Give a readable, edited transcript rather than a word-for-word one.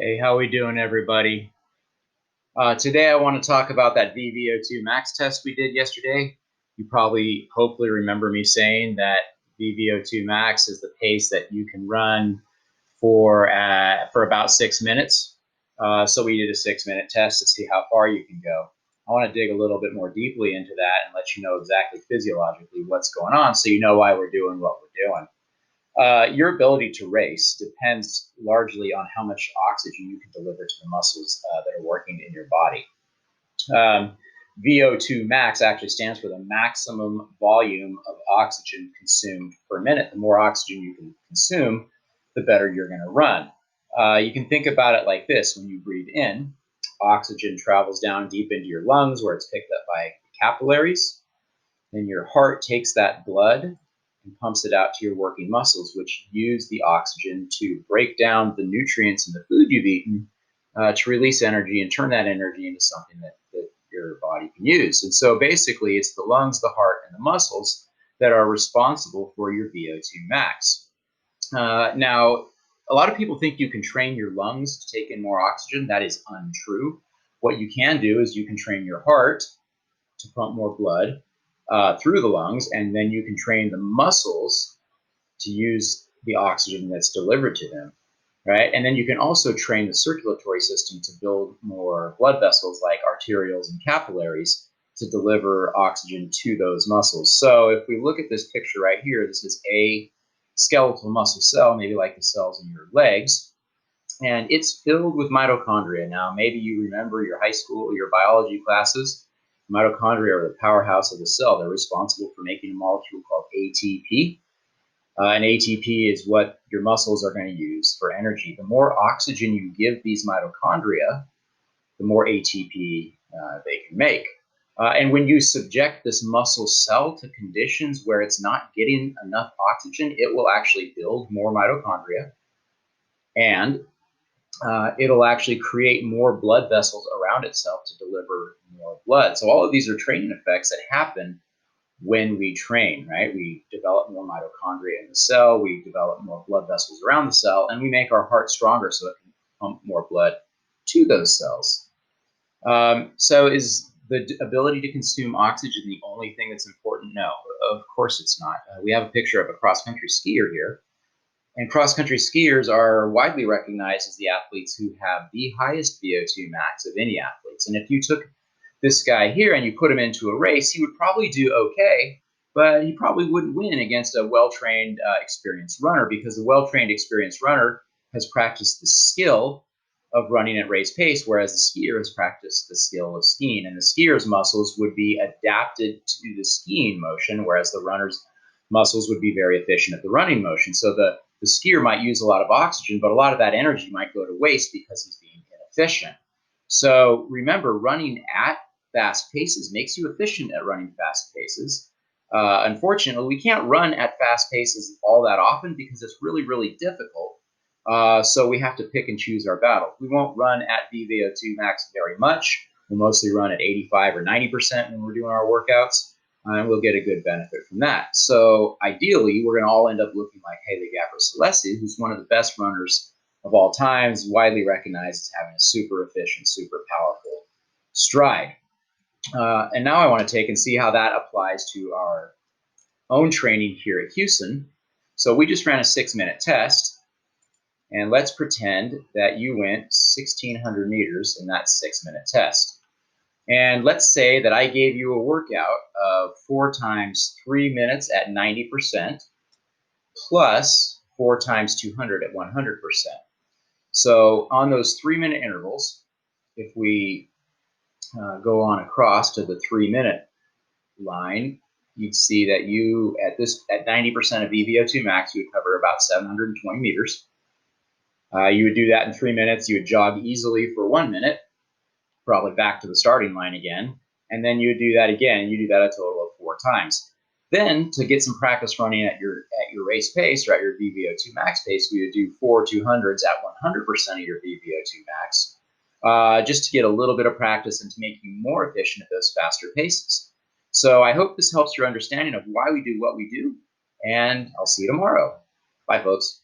Hey, how we doing, everybody? Today I want to talk about that vVO2 max test we did yesterday. You probably, hopefully, remember me saying that vVO2 max is the pace that you can run for about 6 minutes. So we did a 6-minute test to see how far you can go. I want to dig a little bit more deeply into that and let you know exactly physiologically what's going on, so you know why we're doing what we're doing. Your ability to race depends largely on how much oxygen you can deliver to the muscles that are working in your body. VO2 max actually stands for the maximum volume of oxygen consumed per minute. The more oxygen you can consume, the better you're going to run. You can think about it like this. When you breathe in, oxygen travels down deep into your lungs where it's picked up by capillaries. Then your heart takes that blood and pumps it out to your working muscles, which use the oxygen to break down the nutrients in the food you've eaten to release energy and turn that energy into something that your body can use. And so basically, it's the lungs, the heart, and the muscles that are responsible for your VO2 max. Now, a lot of people think you can train your lungs to take in more oxygen. That is untrue. What you can do is you can train your heart to pump more blood through the lungs, and then you can train the muscles to use the oxygen that's delivered to them, right? And then you can also train the circulatory system to build more blood vessels like arterioles and capillaries to deliver oxygen to those muscles. So if we look at this picture right here, this is a skeletal muscle cell, maybe like the cells in your legs, and it's filled with mitochondria. Now, maybe you remember your high school or your biology classes. Mitochondria are the powerhouse of the cell. They're responsible for making a molecule called ATP. And ATP is what your muscles are going to use for energy. The more oxygen you give these mitochondria, the more ATP they can make. And when you subject this muscle cell to conditions where it's not getting enough oxygen, it will actually build more mitochondria, and it'll actually create more blood vessels around itself to deliver more blood. So all of these are training effects that happen when we train, right? We develop more mitochondria in the cell, we develop more blood vessels around the cell, and we make our heart stronger so it can pump more blood to those cells. So is the ability to consume oxygen the only thing that's important? No, of course it's not. We have a picture of a cross-country skier here. And cross-country skiers are widely recognized as the athletes who have the highest VO2 max of any athletes. And if you took this guy here and you put him into a race, he would probably do okay, but he probably wouldn't win against a well-trained, experienced runner, because the well-trained, experienced runner has practiced the skill of running at race pace, whereas the skier has practiced the skill of skiing. And the skier's muscles would be adapted to the skiing motion, whereas the runner's muscles would be very efficient at the running motion. So the skier might use a lot of oxygen, but a lot of that energy might go to waste because he's being inefficient. So remember, running at fast paces makes you efficient at running fast paces. Unfortunately, we can't run at fast paces all that often because it's really, really difficult. So we have to pick and choose our battles. We won't run at vVO2 max very much. We'll mostly run at 85 or 90% when we're doing our workouts, and we'll get a good benefit from that. So ideally, we're going to all end up looking like Haile Gebrselassie, who's one of the best runners of all times, widely recognized as having a super efficient, super powerful stride. And now I want to take and see how that applies to our own training here at Houston. So we just ran a 6-minute test, and let's pretend that you went 1,600 meters in that 6-minute test. And let's say that I gave you a workout of 4 times 3 minutes at 90% plus 4 times 200 at 100%. So on those 3-minute intervals, if we go on across to the 3-minute line, you'd see that you at 90% of vVO2 max, you would cover about 720 meters. You would do that in 3 minutes. You would jog easily for 1 minute, probably back to the starting line again, and then you would do that again. You do that a total of 4 times. Then, to get some practice running at your race pace, or at your vVO2 max pace, we would do 4 200s at 100% of your vVO2 max, just to get a little bit of practice and to make you more efficient at those faster paces. So I hope this helps your understanding of why we do what we do, and I'll see you tomorrow. Bye, folks.